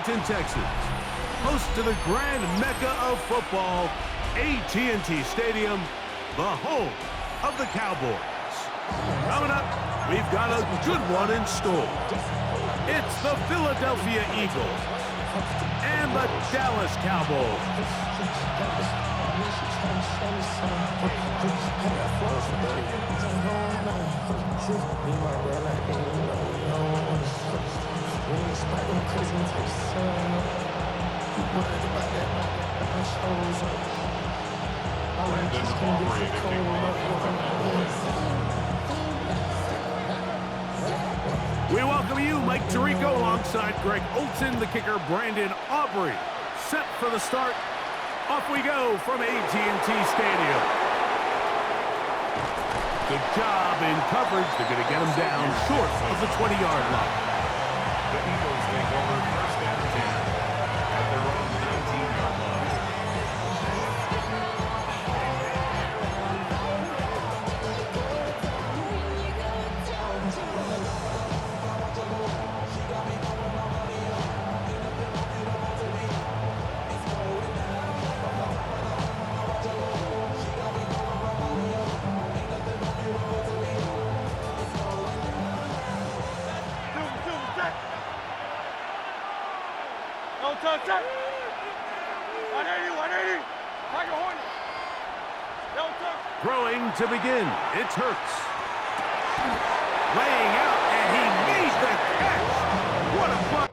Arlington, Texas, host to the grand mecca of football, AT&T Stadium, the home of the Cowboys. Coming up, we've got a good one in store. It's the Philadelphia Eagles and the Dallas Cowboys. We welcome you, Mike Tirico, alongside Greg Olson, the kicker, Brandon Aubrey. Set for the start. Off we go from AT&T Stadium. Good job in coverage. They're going to get him down short of the 20-yard line. The Eagles take over first and 10 at their own 19-yard line. Throwing to begin, it's Hurts. Laying out, and he made the catch. What a play.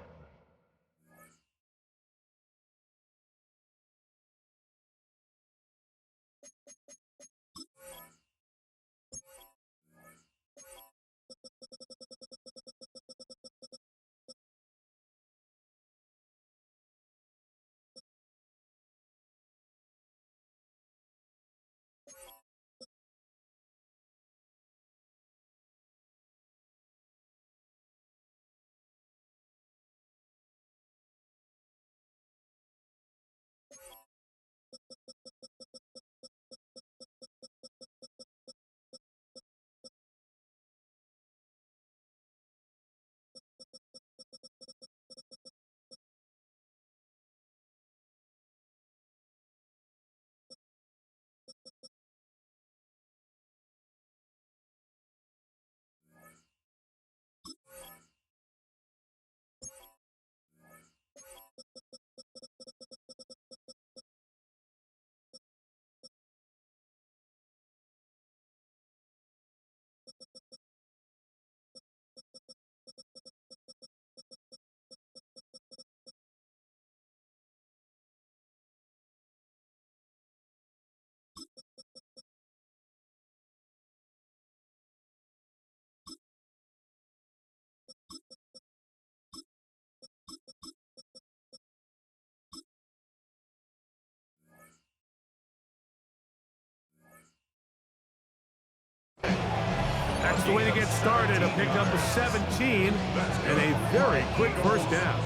That's the way to get started. A pickup of 17 and a very quick first down.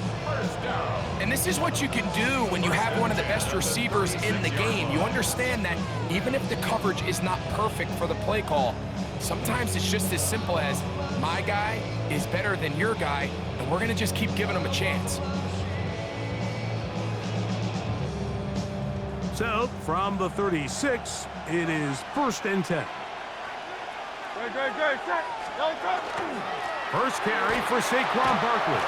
And this is what you can do when you have one of the best receivers in the game. You understand that even if the coverage is not perfect for the play call, sometimes it's just as simple as my guy is better than your guy, and we're going to just keep giving him a chance. So, from the 36, it is first and 10. First carry for Saquon Barkley.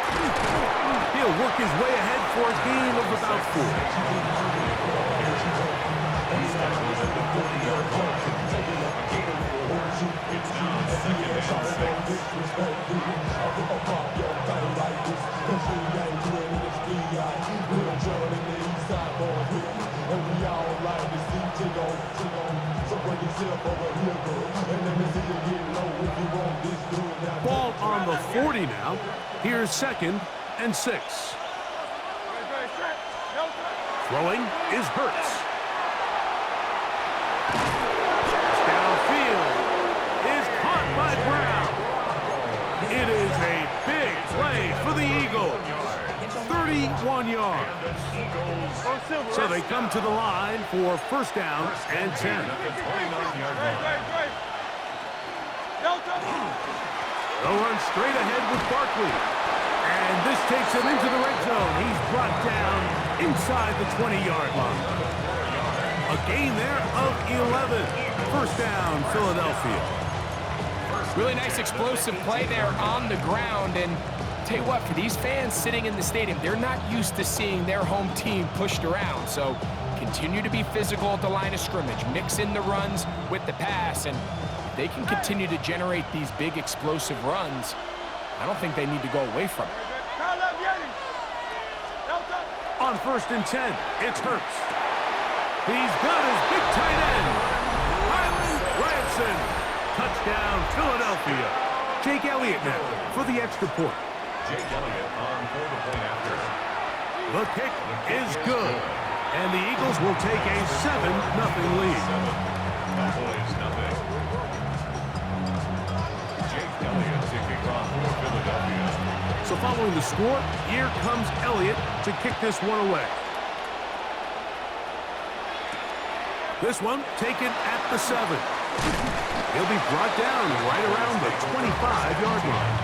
He'll work his way ahead for a gain of about 4. Ball on the 40 now. Here's second and 6. Throwing is Hurts. Downfield is caught by Brown. It is a big play for the Eagles. 31 yards. So they come to the line for first down and 10. They'll run straight ahead with Barkley. And this takes him into the red zone. He's inside the 20-yard line. A gain there of 11. First down, Philadelphia. Really nice explosive play there on the ground. And tell you what, for these fans sitting in the stadium, they're not used to seeing their home team pushed around. So continue to be physical at the line of scrimmage. Mix in the runs with the pass. And if they can continue to generate these big explosive runs, I don't think they need to go away from it. On 1st and 10, it's Hurts. He's got his big tight end, Myles Branson. Touchdown, Philadelphia. Jake Elliott now for the extra point. Jake Elliott on for the point after. The kick is good, and the Eagles will take a 7-0 lead. Cowboys nothing. Jake Elliott to kick off for Philadelphia. So following the score, here comes Elliott to kick this one away. This one taken at the 7. He'll be brought down right around the 25-yard line.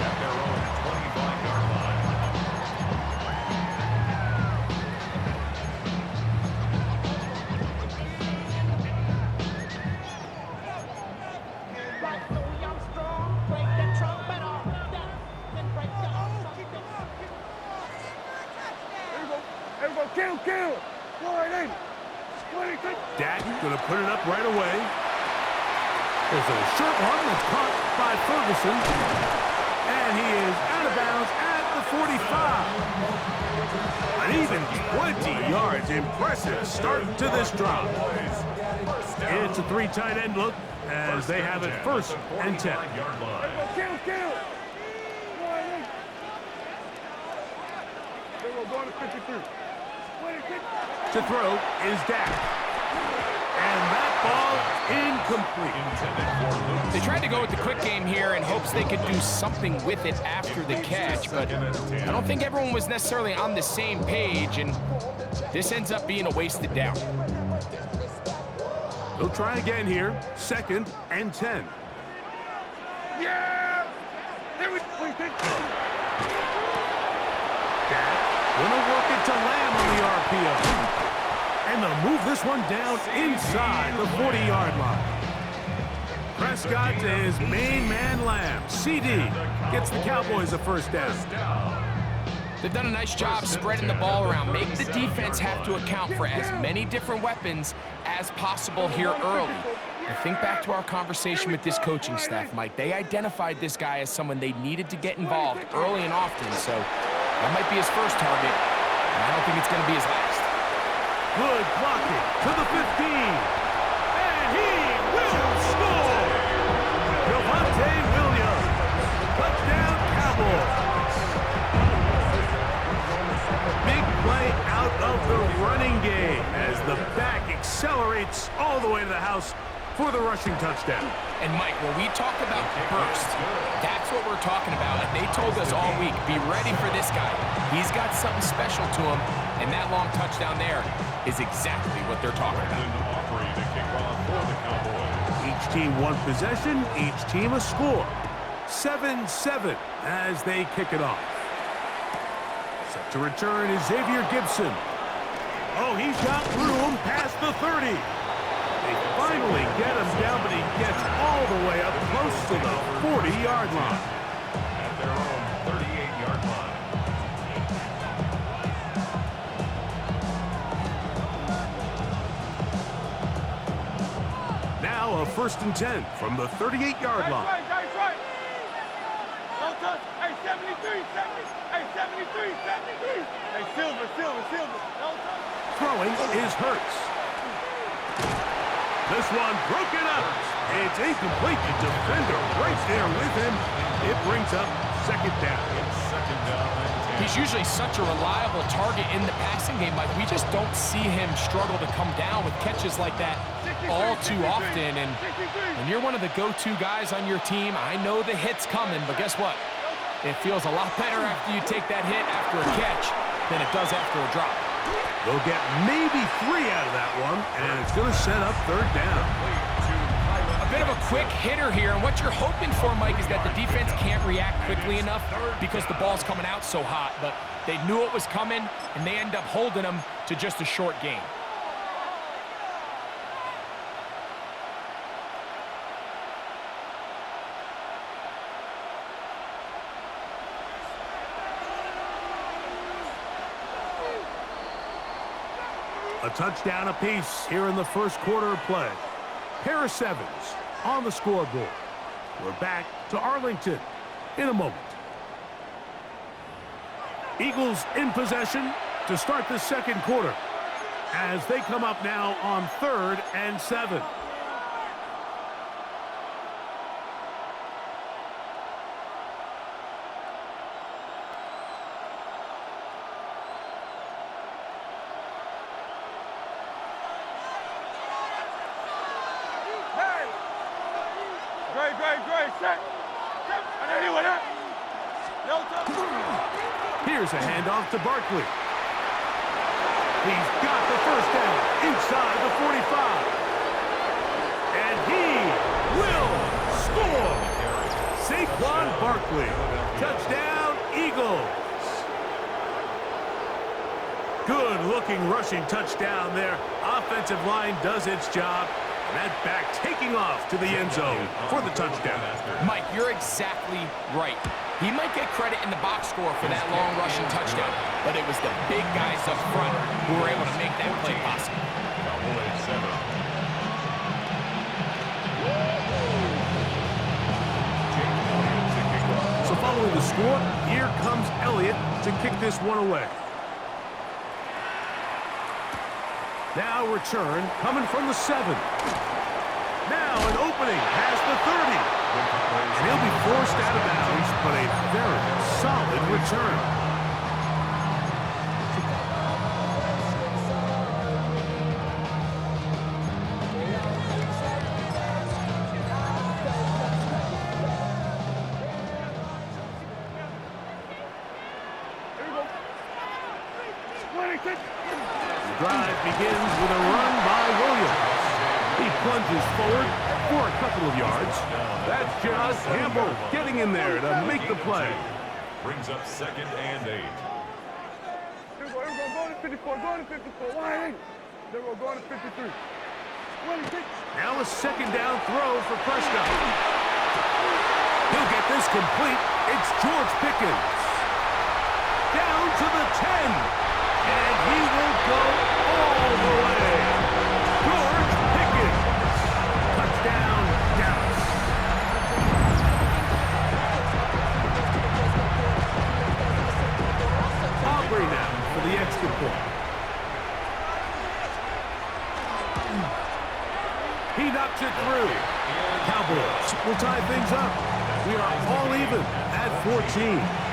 At their own 25-yard line. Kill. Dak going to put it up right away. There's a short one that's caught by Ferguson. And he is out of bounds at the 45. An even 20 yards. Impressive start to this drive. It's a 3 tight end look as they have it 1st and 10. Kill. To throw is Dak. And that ball incomplete. They tried to go with the quick game here in hopes they could do something with it after the catch, but I don't think everyone was necessarily on the same page, and this ends up being a wasted down. They'll try again here. 2nd and 10. Yeah! There we go. Dak gonna work it to Lamb on the RPO. And they'll move this one down inside the 40-yard line. Prescott to his main man, Lamb. CD gets the Cowboys a 1st down. They've done a nice job spreading the ball around. Make the defense have to account for as many different weapons as possible here early. And think back to our conversation with this coaching staff, Mike. They identified this guy as someone they needed to get involved early and often, so that might be his first target, and I don't think it's going to be his last. Good blocking to the 15. And he will score. Javonte Williams. Touchdown, Cowboys. Big play out of the running game as the back accelerates all the way to the house for the rushing touchdown. And Mike, when we talk about burst, that's what we're talking about. And they told us all week, be ready for this guy. He's got something special to him, and that long touchdown there is exactly what they're talking about. Each team one possession, each team a score. 7-7 as they kick it off. Set to return is Xavier Gibson. Oh, he's got room past the 30. They finally get him down, but he gets all the way up close to the 40-yard line. At their own 38-yard line. Now a 1st and 10 from the 38-yard line. Right. Don't touch. Hey, 73. Hey, 73. Hey, Silver. Don't touch. Throwing is Hurts. This one broken up. It's incomplete. The defender right there with him. It brings up 2nd down. Second down and 10. He's usually such a reliable target in the passing game, Mike. We just don't see him struggle to come down with catches like that all too often. And when you're one of the go-to guys on your team, I know the hit's coming, but guess what? It feels a lot better after you take that hit after a catch than it does after a drop. They'll get maybe 3 out of that one, and it's going to set up 3rd down. A bit of a quick hitter here, and what you're hoping for, Mike, is that the defense can't react quickly enough because the ball's coming out so hot. But They knew it was coming, and they end up holding them to just a short gain. A touchdown apiece here in the first quarter of play. Pair of sevens on the scoreboard. We're back to Arlington in a moment. Eagles in possession to start the second quarter as they come up now on 3rd and 7. Great, set. I know you with that. Here's a handoff to Barkley. He's got the first down inside the 45. And he will score. Saquon Barkley. Touchdown, Eagles. Good-looking rushing touchdown there. Offensive line does its job. That back taking off to the end zone for the touchdown. Mike, you're exactly right. He might get credit in the box score for that long rushing touchdown, but it was the big guys up front who were able to make that play possible. So following the score, here comes Elliott to kick this one away. Now return coming from the 7. Now an opening past the 30. And he'll be forced out of bounds, but a very solid return. Drive begins with a run by Williams. He plunges forward for a couple of yards. That's just Campbell getting in there to make the play. Brings up 2nd and 8. Here we go, go to 54, go to 54. Why? There we go, go to 53. Now a 2nd down throw for Prescott. He'll get this complete. It's George Pickens. Down to the 10. And he will go all the way. George Pickens. Touchdown, Dallas. Aubrey now for the extra point. He knocks it through. Cowboys will tie things up. We are all even at 14.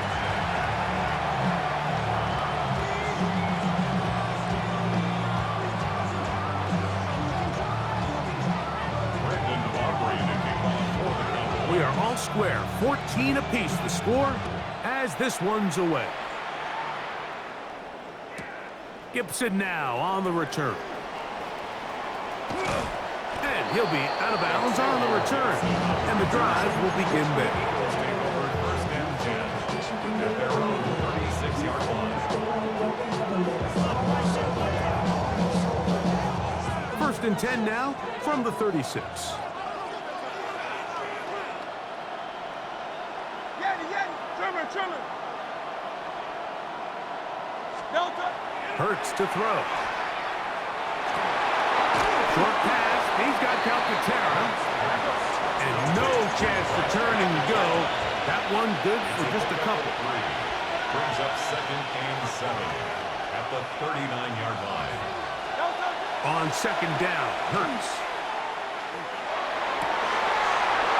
We are all square, 14 apiece the score as this one's away. Gibson now on the return. And he'll be out of bounds on the return. And the drive will begin there. First and 10 at their own 36-yard line. First and 10 now from the 36. Hurts to throw. Short pass. He's got Calcaterra. And no chance to turn and go. That one good for just a couple. Brings up 2nd and 7 at the 39-yard line. On 2nd down, Hurts.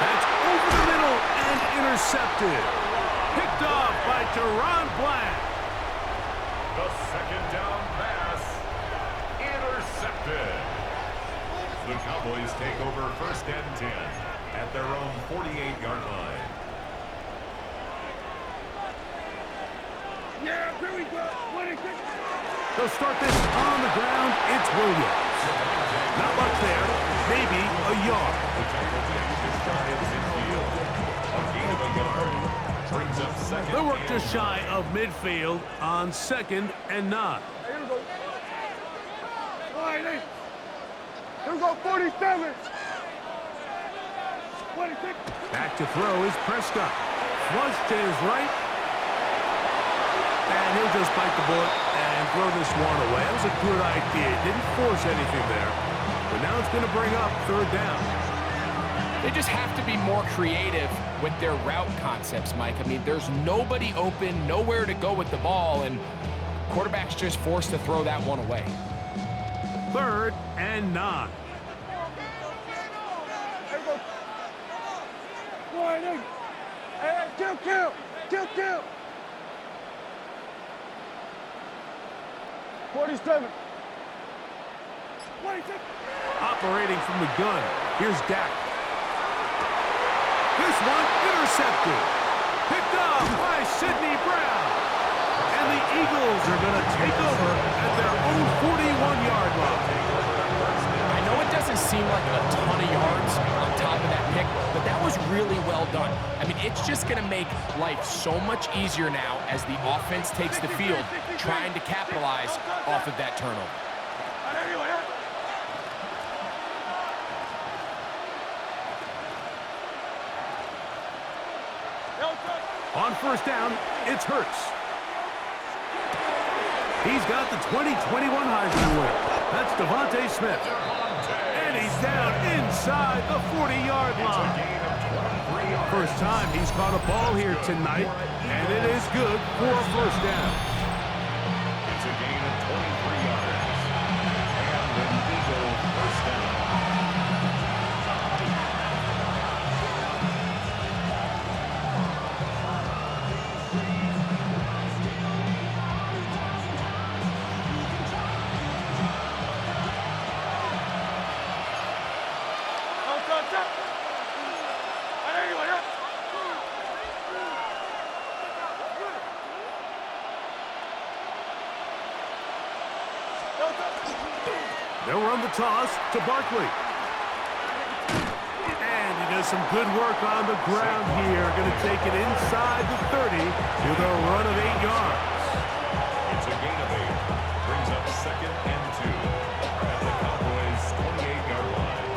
That's over the middle and intercepted. Picked off by Teron Black. The 2nd down pass, intercepted. The Cowboys take over 1st and 10 at their own 48-yard line. Yeah, here we go. They'll start this on the ground. It's Williams. Not much there. Maybe a yard. The tackle is shy of midfield. A gain of a yard. brings up second. They work just shy of midfield on 2nd and 9. Here we go. All right, Nate. Here we go, 47. 26. Back to throw is Prescott. Flush to his right. And he'll just bite the bullet and throw this one away. That was a good idea. Didn't force anything there. But now it's going to bring up 3rd down. They just have to be more creative with their route concepts, Mike. I mean, there's nobody open, nowhere to go with the ball, and quarterback's just forced to throw that one away. 3rd and 9. Here we go. All right, Nate. Hey, kill. 47. 26. Operating from the gun. Here's Dak. This one intercepted. Picked up by Sidney Brown. And the Eagles are going to take over at their own 41-yard line. I know it doesn't seem like a ton of yards on top of that pick, but that was really well done. I mean, it's just going to make life so much easier now as the offense takes the field, trying to capitalize off of that turnover. On 1st down, it's Hurts. He's got the 2021 Heisman winner. That's Devontae Smith. And he's down inside the 40-yard line. First time he's caught a ball here tonight, and it is good for a 1st down. It's a gain of 23 yards. And an Eagle 1st down. They'll run the toss to Barkley. And he does some good work on the ground here. Going to take it inside the 30 with a run of 8 yards. It's a gain of 8. Brings up 2nd and 2 at the Cowboys' 28-yard line.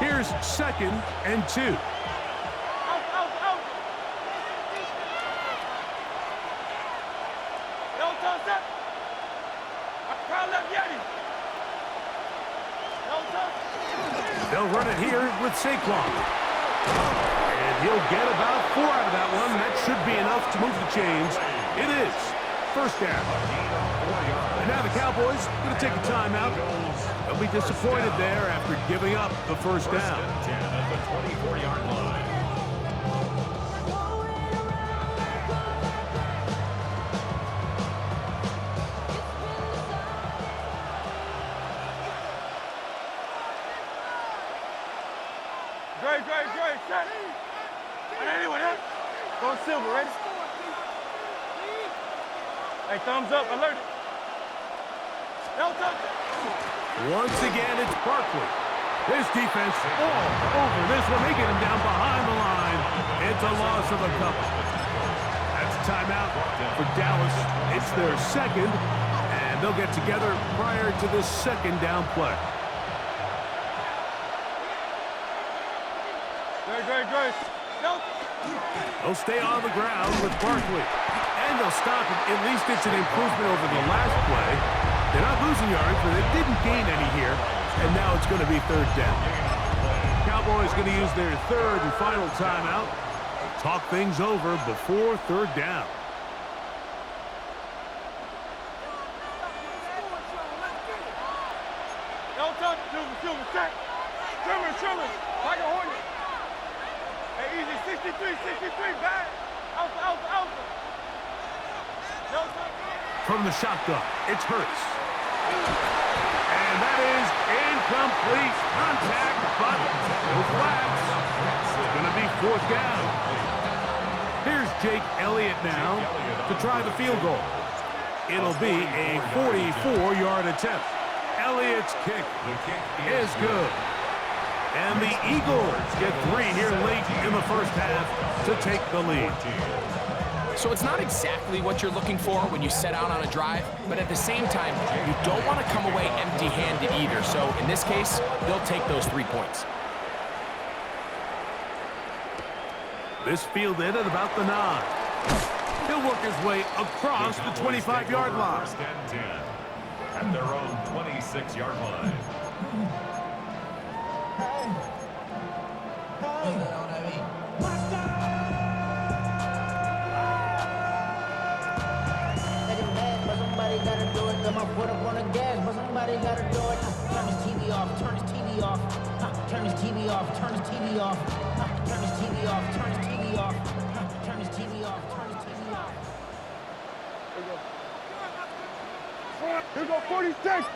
Here's 2nd and 2. They'll run it here with Saquon. And he'll get about 4 out of that one. That should be enough to move the chains. It is 1st down. And now the Cowboys going to take a timeout. They'll be disappointed there after giving up the 1st down. 10 at the 24-yard line. Great, set. And anyone else? Go Silver, ready? Hey, thumbs up, alert it. Once again, it's Barkley. This defense all over this one. They get him down behind the line. It's a loss of a couple. That's a timeout for Dallas. It's their 2nd, and they'll get together prior to this 2nd down play. Great. They'll stay on the ground with Barkley. And they'll stop it. At least it's an improvement over the last play. They're not losing yards, but they didn't gain any here. And now it's going to be 3rd down. Cowboys going to use their 3rd and final timeout. Talk things over before 3rd down. Silver, set. Trimmer. Like a Hornet. Hey, easy, 63, back. Alpha. From the shotgun, it's Hurts. And that is incomplete. Contact, but no flags. It's going to be 4th down. Here's Jake Elliott now to try the field goal. It'll be a 44-yard attempt. Elliott's kick is good. And the Eagles get 3 here late in the first half to take the lead. So it's not exactly what you're looking for when you set out on a drive, but at the same time, you don't want to come away empty-handed either. So in this case, they'll take those 3 points. This fielded at about the 9. He'll work his way across the 25-yard line. First and 10 at their own 26-yard line. Somebody gotta do it. Got my foot up on the gas, but somebody gotta do it. Turn his TV off. Turn his TV off. Turn his TV off. Turn his TV off. Turn his TV off. Turn his TV off. Turn his TV off. Turn his TV off. Here we go, 46.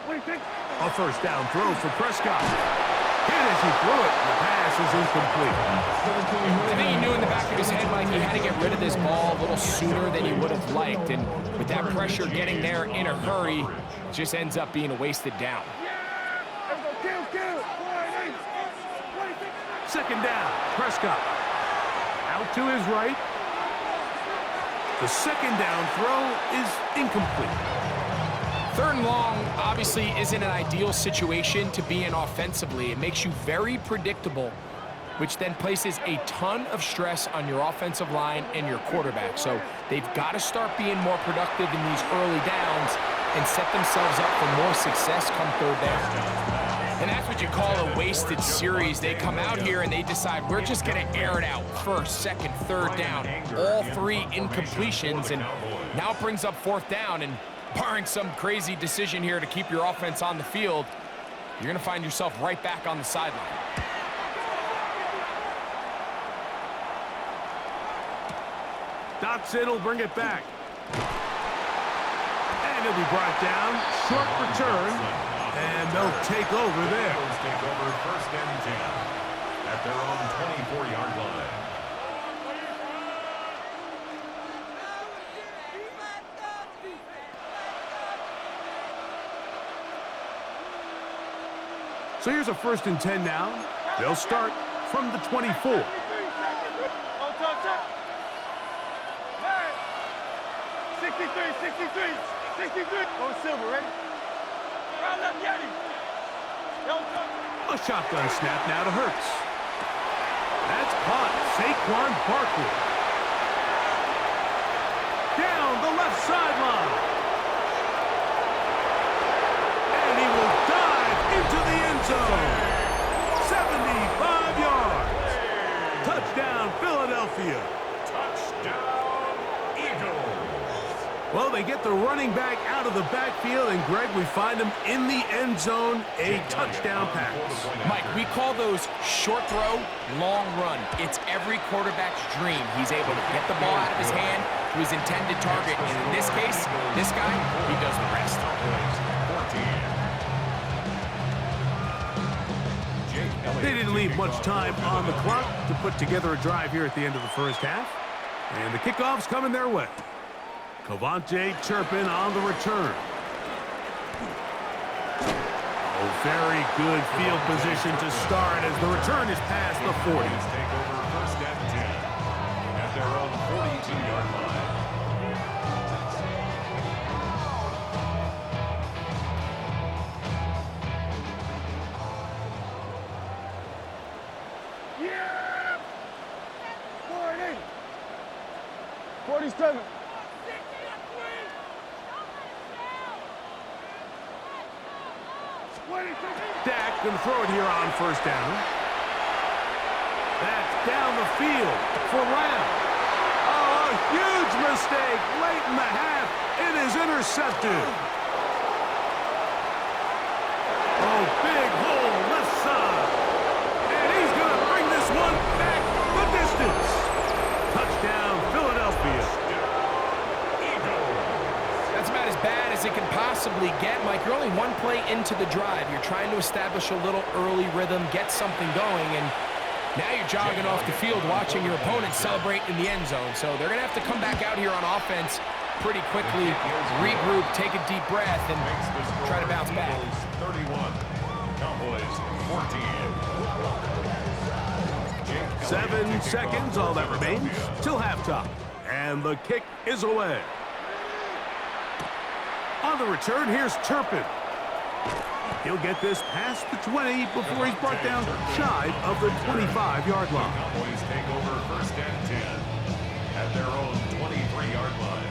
46. A first down throw for Prescott. Hit as he threw it. The pass is incomplete. I think he knew in the back of his head, Mike, he had to get rid of this ball a little sooner than he would have liked. And with that pressure getting there in a hurry, it just ends up being a wasted down. Kill. 2nd down, Prescott. Out to his right. The 2nd down throw is incomplete. 3rd and long obviously isn't an ideal situation to be in offensively. It makes you very predictable, which then places a ton of stress on your offensive line and your quarterback. So they've got to start being more productive in these early downs and set themselves up for more success come 3rd down. And that's what you call a wasted series. They come out here and they decide we're just going to air it out. 1st, 2nd, 3rd down, all 3 incompletions, and now it brings up 4th down. And barring some crazy decision here to keep your offense on the field, you're going to find yourself right back on the sideline. Dotson will bring it back. And he'll be brought down. Short return. And they'll take over there. Eagles take over 1st and 10 at their own 24-yard line. So here's a 1st and 10 now. They'll start from the 24. 63. Go Silver, ready? Round up, Yeti. A shotgun snap now to Hurts. That's caught. Saquon Barkley. Down the left sideline. And he will dive into the end zone. 75 yards. Touchdown, Philadelphia. Touchdown, Eagles. Well, they get the running back out of the backfield, and Greg, we find him in the end zone, a touchdown pass. Mike, we call those short throw, long run. It's every quarterback's dream. He's able to get the ball out of his hand to his intended target, and in this case, this guy, he does the rest. They didn't leave much time on the clock to put together a drive here at the end of the first half, and the kickoff's coming their way. Cavante Turpin on the return. Oh, very good field position to start as the return is past the 40. Take over 1st and 10 at their own 42-yard line. Yeah! 47. Dak going to throw it here on 1st down. That's down the field for Lamb. Oh, a huge mistake late in the half. It is intercepted. Oh, big hole left side. And he's going to bring this one back the distance. Touchdown, Philadelphia. That's about as bad as it can possibly get, Mike. You're only 1 play into the drive. You're trying to establish a little early rhythm, get something going, and now you're jogging off the field watching your opponent celebrate in the end zone. So they're going to have to come back out here on offense pretty quickly, regroup, take a deep breath, and try to bounce back. 31, Cowboys 14. 7 seconds, all that remains, till halftime. And the kick is away. On the return, here's Turpin. He'll get this past the 20 before he's brought down shy of the 25-yard line. Cowboys take over first and 10 at their own 23-yard line.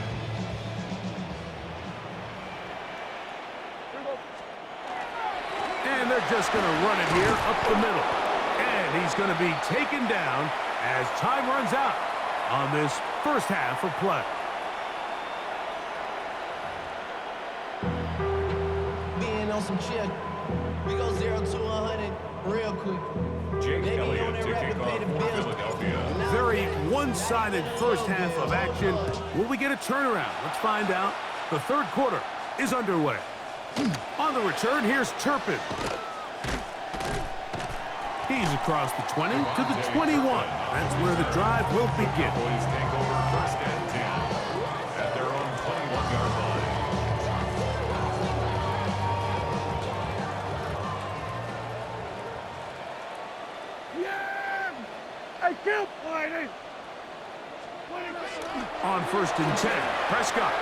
And they're just going to run it here up the middle. And he's going to be taken down as time runs out on this first half of play. Being on some chill. We go 0 to 100 real quick. Jake They be on Elliott there to rapping, kick pay off the for bills. Philadelphia. Very one-sided first half of action. Will we get a turnaround? Let's find out. The third quarter is underway. On the return, here's Turpin. He's across the 20 to the 21. That's where the drive will begin. Cowboys take over first and 10 at their own 21-yard line. Yeah! Hey, kill Whitey! On first and 10, Prescott.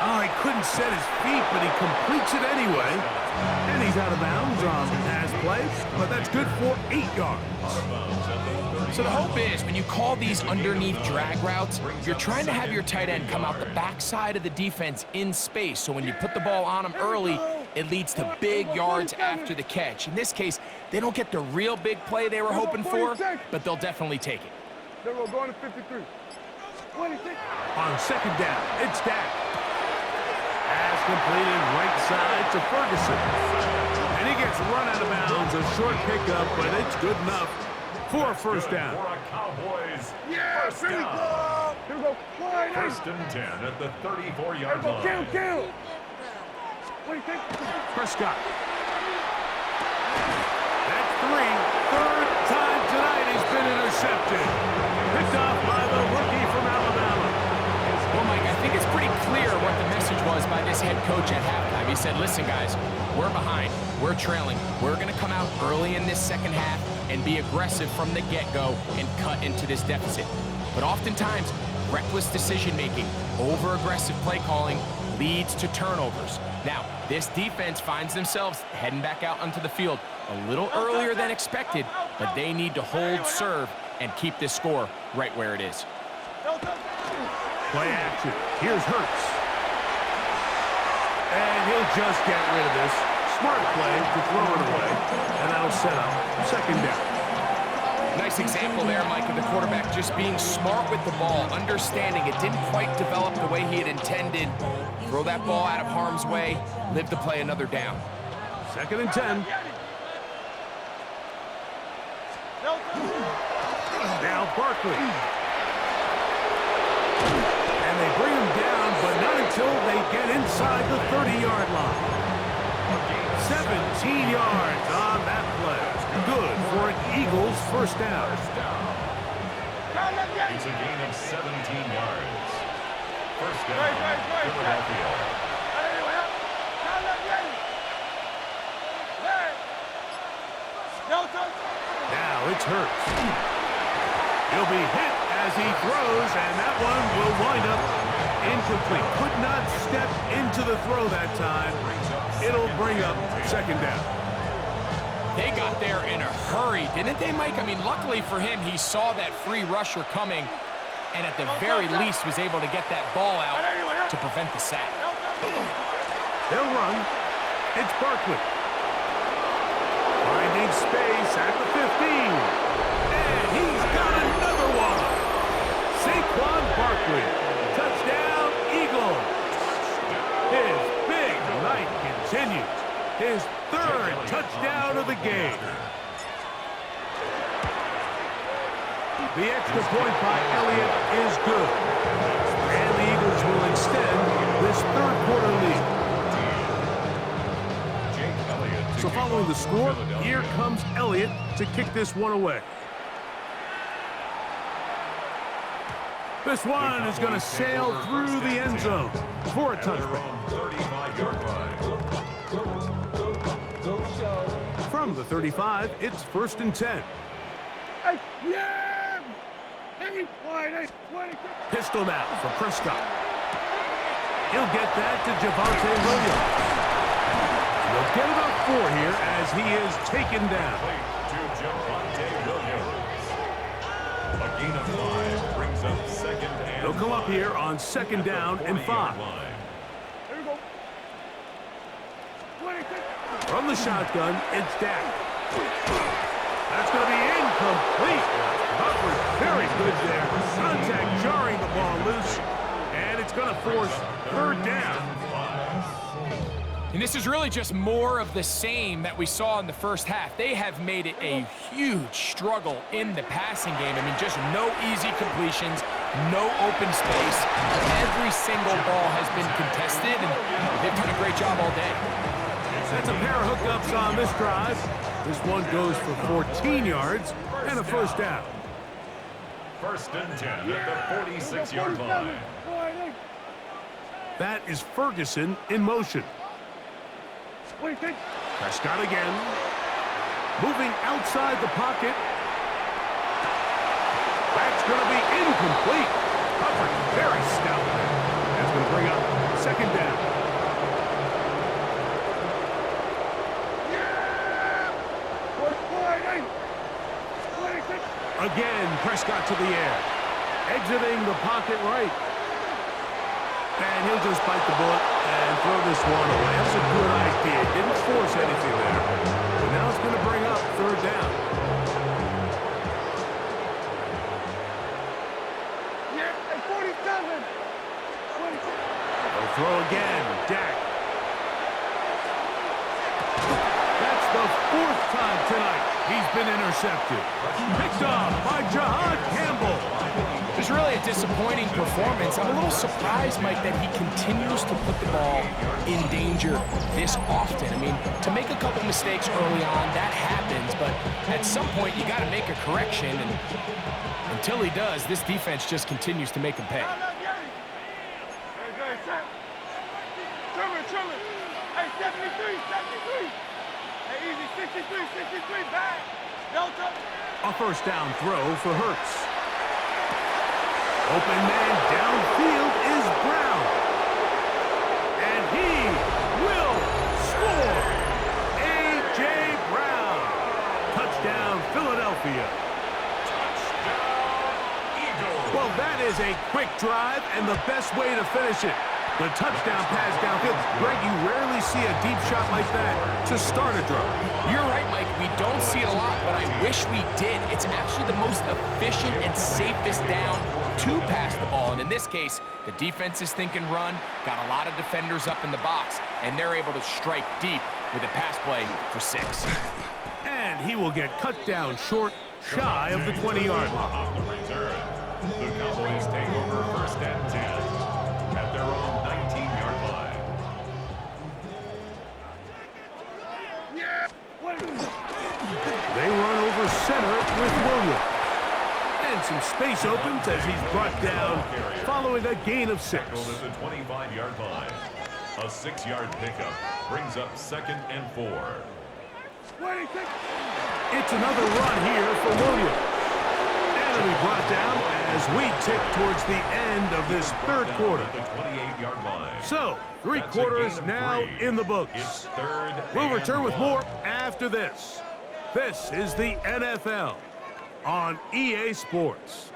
Oh, he couldn't set his feet, but he completes it anyway. And he's out of bounds on the pass play, but that's good for 8 yards. So the hope is when you call these underneath drag routes, you're trying to have your tight end come out the backside of the defense in space. So when you put the ball on him early, it leads to big yards after the catch. In this case, they don't get the real big play they were hoping for, but they'll definitely take it. Then we're going to 53. 26. On second down, it's Dak. Pass completed right side to Ferguson. And he gets run out of bounds. A short pickup, but it's good enough for a first down. For a Cowboys Yeah, first here we down. go! Here we go, Whitey! First and 10 at the 34-yard Here we go, kill, line. kill! What do you think? Prescott. That's 3. Third time tonight he's been intercepted. Picked off by the rookie from Alabama. Well, Mike, I think it's pretty clear what the message was by this head coach at halftime. He said, listen, guys, we're behind. We're trailing. We're going to come out early in this second half and be aggressive from the get-go and cut into this deficit. But oftentimes, reckless decision-making, over-aggressive play calling leads to turnovers. Now, this defense finds themselves heading back out onto the field a little earlier than expected, but they need to hold serve and keep this score right where it is. Play action. Here's Hurts. And he'll just get rid of this. Smart play to throw it away. And that'll set up second down. Nice example there, Mike, of the quarterback just being smart with the ball, understanding it didn't quite develop the way he had intended. Throw that ball out of harm's way, live to play another down. Second and 10. Now Barkley. And they bring him down, but not until they get inside the 30-yard line. 17 yards on that play. Good for an Eagles first down. It's a gain of 17 yards. First down, Philadelphia. Now it's Hurts. He'll be hit as he throws, and that one will wind up incomplete. Could not step into the throw that time. It'll bring up second down. They got there in a hurry, didn't they, Mike? I mean, luckily for him, he saw that free rusher coming, and at the very least was able to get that ball out to prevent the sack. They'll run. It's Barkley. Finding space at the 15. And he's got another one. Saquon Barkley. Touchdown, Eagles. His big night continues. His third touchdown of the game. The extra point by Elliott is good. And the Eagles will extend this third quarter lead. So following the score, here comes Elliott to kick this one away. This one is going to sail through the end zone for a touchback. 35-yard line. From the 35, it's 1st and 10. Hey, yeah! Hey, wide, hey, wide. Pistol now for Prescott. He'll get that to Javonte Williams. They'll get about 4 here as he is taken down. To Javonte Williams. A gain of 5 brings up 2nd and They'll come up 5. here on 2nd down and 5. There we go. 26. From the shotgun, it's Dak. That's going to be incomplete. Coverage very good there. Contact jarring the ball loose. And it's going to force 3rd down. And this is really just more of the same that we saw in the first half. They have made it a huge struggle in the passing game. I mean, just no easy completions, no open space. Every single ball has been contested, and they've done a great job all day. That's a pair of hookups on this drive. This one goes for 14 yards and a 1st down. 1st and 10 at the 46-yard line. That is Ferguson in motion. 26. Prescott again. Moving outside the pocket. That's going to be incomplete. Covered very stout. That's going to bring up 2nd down. Again, Prescott to the air. Exiting the pocket right. And he'll just bite the bullet and throw this one away. That's a good idea. Didn't force anything there. But now it's going to bring up 3rd down. Yeah, at 47. 26. They'll throw again. Dak. That's the 4th time tonight he's been intercepted. Picked off by Jahad Campbell. It's really a disappointing performance. I'm a little surprised, Mike, that he continues to put the ball in danger this often. I mean, to make a couple mistakes early on, that happens, but at some point you got to make a correction, and until he does, this defense just continues to make him pay. Trimmer. Hey, 73. Hey, easy, 63, back. Delta. A 1st down throw for Hurts. Open man downfield is Brown. And he will score. A.J. Brown. Touchdown, Philadelphia. Touchdown, Eagles. Well, that is a quick drive and the best way to finish it. The touchdown pass downfield. Greg, you rarely see a deep shot like that to start a drive. You're right, Mike. We don't see it a lot, but I wish we did. It's actually the most efficient and safest down to pass the ball. And in this case, the defense is thinking run, got a lot of defenders up in the box, and they're able to strike deep with a pass play for 6. And he will get cut down short, shy of the 20-yard line. On the return, the Cowboys take over 1st and 10 at their own 19-yard line. They run over center with Williams. And some space opens as he's brought down following a gain of 6. Tackled at the 25-yard line. A 6-yard pickup brings up 2nd and 4. It's another run here for Williams. And it'll be brought down as we tick towards the end of this 3rd quarter. At the 28-yard line. So, 3 That's a quarters gain of now 3. in the books. It's 3rd We'll and return with 1. more after this. This is the NFL on EA Sports.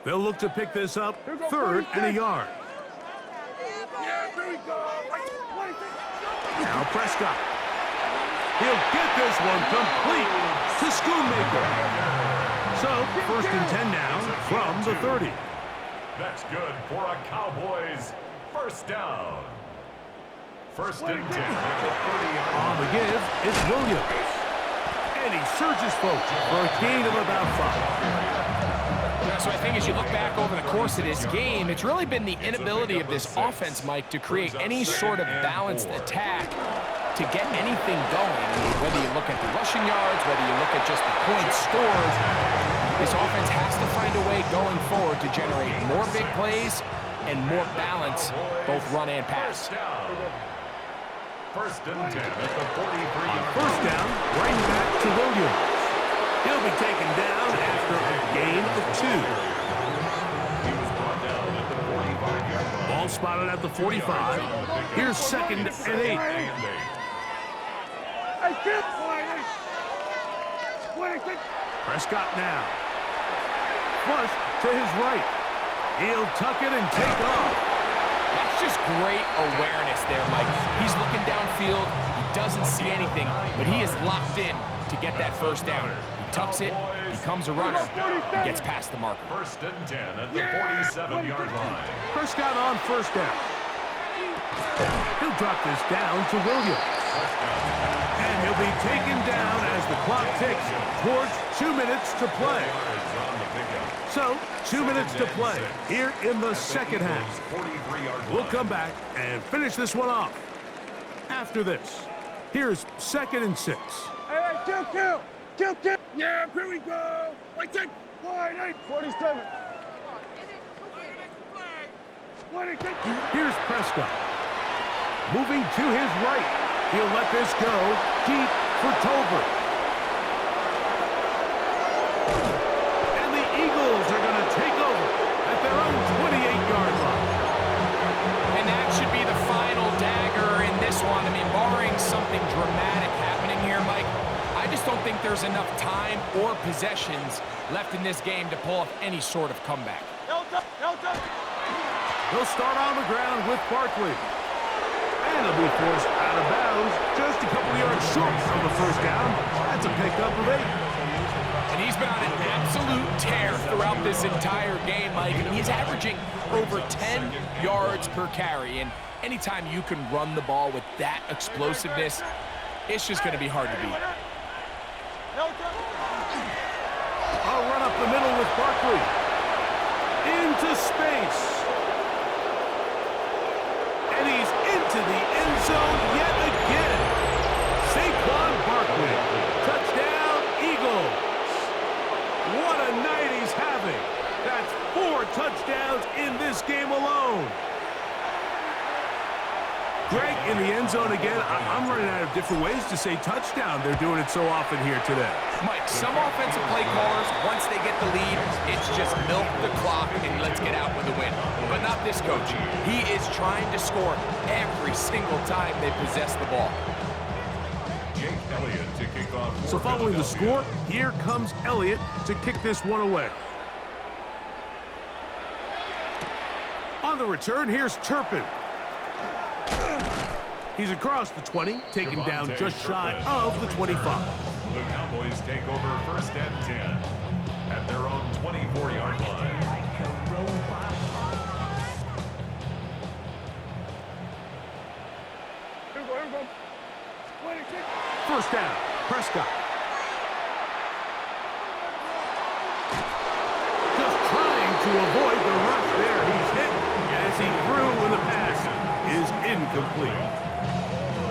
They'll look to pick this up 3rd and a yard. Now Prescott. He'll get this one complete to Schoonmaker. So, 1st and 10 now from the 30. That's good for a Cowboys 1st down. 1st and 10 at the 30-yard line. On the give, it's Williams. And he surges folks for a gain of about 5. So I think as you look back over the course of this game, it's really been the inability of this offense, Mike, to create any sort of balanced attack to get anything going. I mean, whether you look at the rushing yards, whether you look at just the points scored, this offense has to find a way going forward to generate more big plays and more balance, both run and pass. First and 10 at the 43-yard. First down, right back to Williams. He'll be taken down after a gain of 2. He was brought down at the 45-yard line. Ball spotted at the 45. Here's second and 8. Prescott now. Flush to his right. He'll tuck it and take off. That's just great awareness there, Mike. He's looking downfield. He doesn't see anything, but he is locked in to get that first down. He tucks it, becomes a runner, and gets past the marker. First and 10 at the 47-yard line. Prescott on first down. He'll drop this down to Williams. And he'll be taken down as the clock ticks towards 2 minutes to play. So, 2 minutes to play here in the second half. We'll come back and finish this one off. After this, here's second and 6. Hey, kill. Yeah, here we go. Wait, take. 47. Here's Prescott. Moving to his right. He'll let this go deep for Tolbert. And the Eagles are going to take over at their own 28-yard line. And that should be the final dagger in this one. I mean, barring something dramatic happening here, Mike, I just don't think there's enough time or possessions left in this game to pull off any sort of comeback. They'll start on the ground with Barkley. And he'll be forced out of bounds just a couple of yards short of the first down. That's a pickup of 8. And he's been on an absolute tear throughout this entire game, Mike. And he's averaging over 10 yards per carry. And anytime you can run the ball with that explosiveness, it's just going to be hard to beat. I'll run up the middle with Barkley. Into space. And he's into the end zone yet again. Saquon Barkley. Touchdown, Eagles. What a night he's having. That's 4 touchdowns in this game alone. Greg, in the end zone again. I'm running out of different ways to say touchdown. They're doing it so often here today. Mike, some offensive play callers, once they get the lead, it's just milk the clock and let's get out with a win. But not this coach. He is trying to score every single time they possess the ball. Jake Elliott to kick off. So following the score, here comes Elliott to kick this one away. On the return, here's Turpin. He's across the 20, taken down just shy of the 25. The Cowboys take over first and 10 at their own 24-yard line. First down, Prescott. Just trying to avoid the rush there. He's hit as he threw when the pass is incomplete.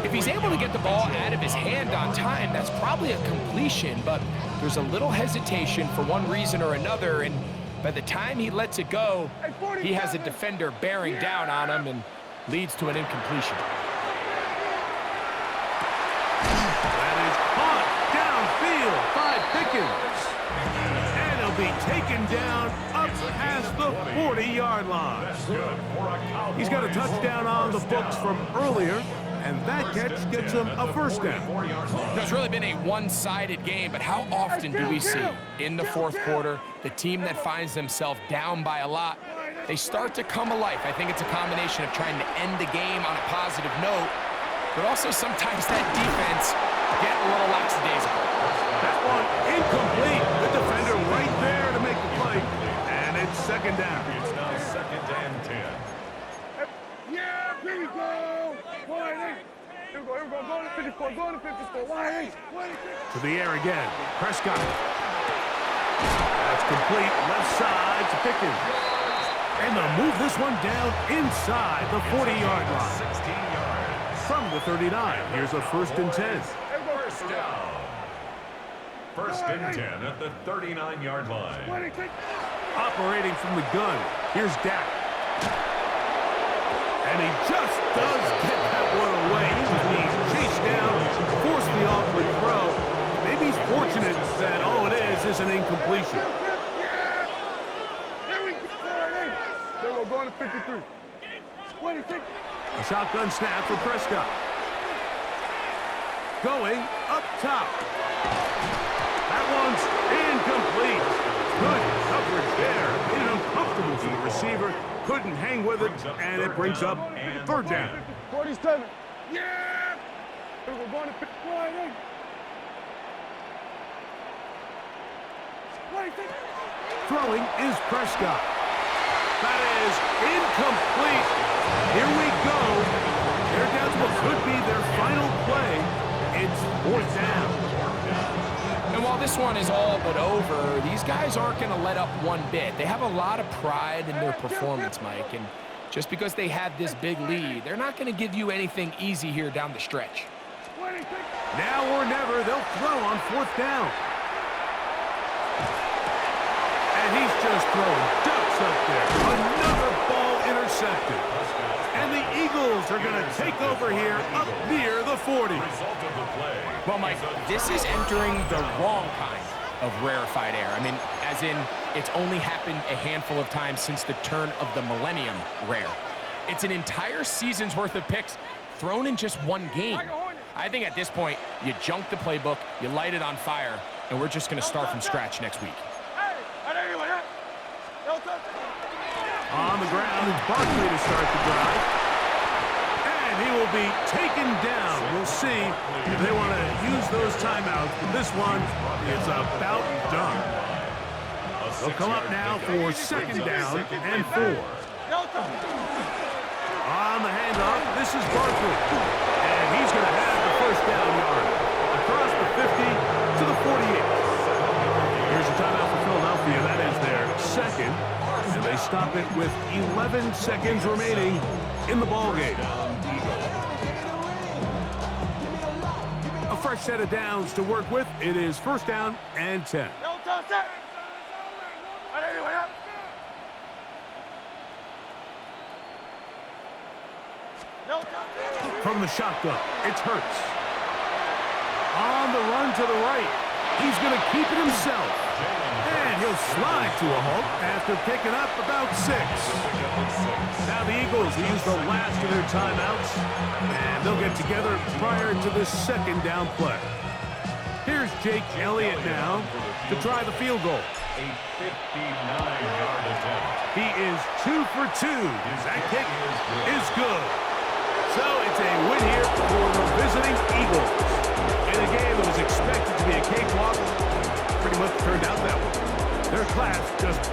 If he's able to get the ball out of his hand on time, that's probably a completion, but there's a little hesitation for one reason or another, and by the time he lets it go, he has a defender bearing down on him and leads to an incompletion. That is caught downfield by Pickens. And he'll be taken down up past the 40-yard line. He's got a touchdown on the books from earlier, and that catch gets him a first down. It's really been a one-sided game, but how often do we see in the fourth quarter the team that finds themselves down by a lot, they start to come alive? I think it's a combination of trying to end the game on a positive note, but also sometimes that defense get a little lackadaisical. That one incomplete. The defender right there to make the play, and it's second down. It's now second and 10. Yeah, here we go. Here we go. Go to 54. Go to 54. To the air again. Prescott. That's complete. Left side to Pickens. And they'll move this one down inside the 40-yard line. 16 yards. from the 39. Here's a 1st and 10. First down. 1st and 10 at the 39-yard line. Operating from the gun. Here's Dak. And he just does get that one away. He was being chased down, forced the awkward throw. Maybe he's fortunate that all it is an incompletion. They're going to 53. A shotgun snap for Prescott. Going up top. That one's incomplete. Good coverage there. Made it uncomfortable for the receiver. Couldn't hang with it, and it brings up 3rd down. 47. Yeah! We're going to 51. Throwing is Prescott. That is incomplete. Here we go. They're down to what could be their final play. It's 4th down. And while this one is all but over, these guys aren't going to let up one bit. They have a lot of pride in their performance, Mike. And just because they have this big lead, they're not going to give you anything easy here down the stretch. Now or never, they'll throw on 4th down. And he's just throwing ducks up there. Another ball intercepted. And the Eagles are going to take over here up near the 40. Well, Mike, this is entering the wrong kind of rarefied air. I mean, as in, it's only happened a handful of times since the turn of the millennium rare. It's an entire season's worth of picks thrown in just one game. I think at this point, you junk the playbook, you light it on fire, and we're just going to start from scratch next week. On the ground is Barkley to start the drive. And he will be taken down. We'll see if they want to use those timeouts. But this one is about done. They'll come up now for 2nd down and 4. On the handoff, this is Barkley. And he's going to have the 1st down yard. Across the 50 to the 48. Here's a timeout for Philadelphia. That is their 2nd. And they stop it with 11 seconds remaining in the ballgame. A fresh set of downs to work with. It is 1st down and 10. From the shotgun, it's Hurts. On the run to the right. He's going to keep it himself. And he'll slide to a halt after picking up about 6. Now the Eagles use the last of their timeouts, and they'll get together prior to this 2nd down play. Here's Jake Elliott now to try the field goal. A 59-yard attempt. He is 2 for 2. That kick is good. So it's a win here for the visiting Eagles. In a game that was expected to be a cakewalk, pretty much turned out that way. Their class just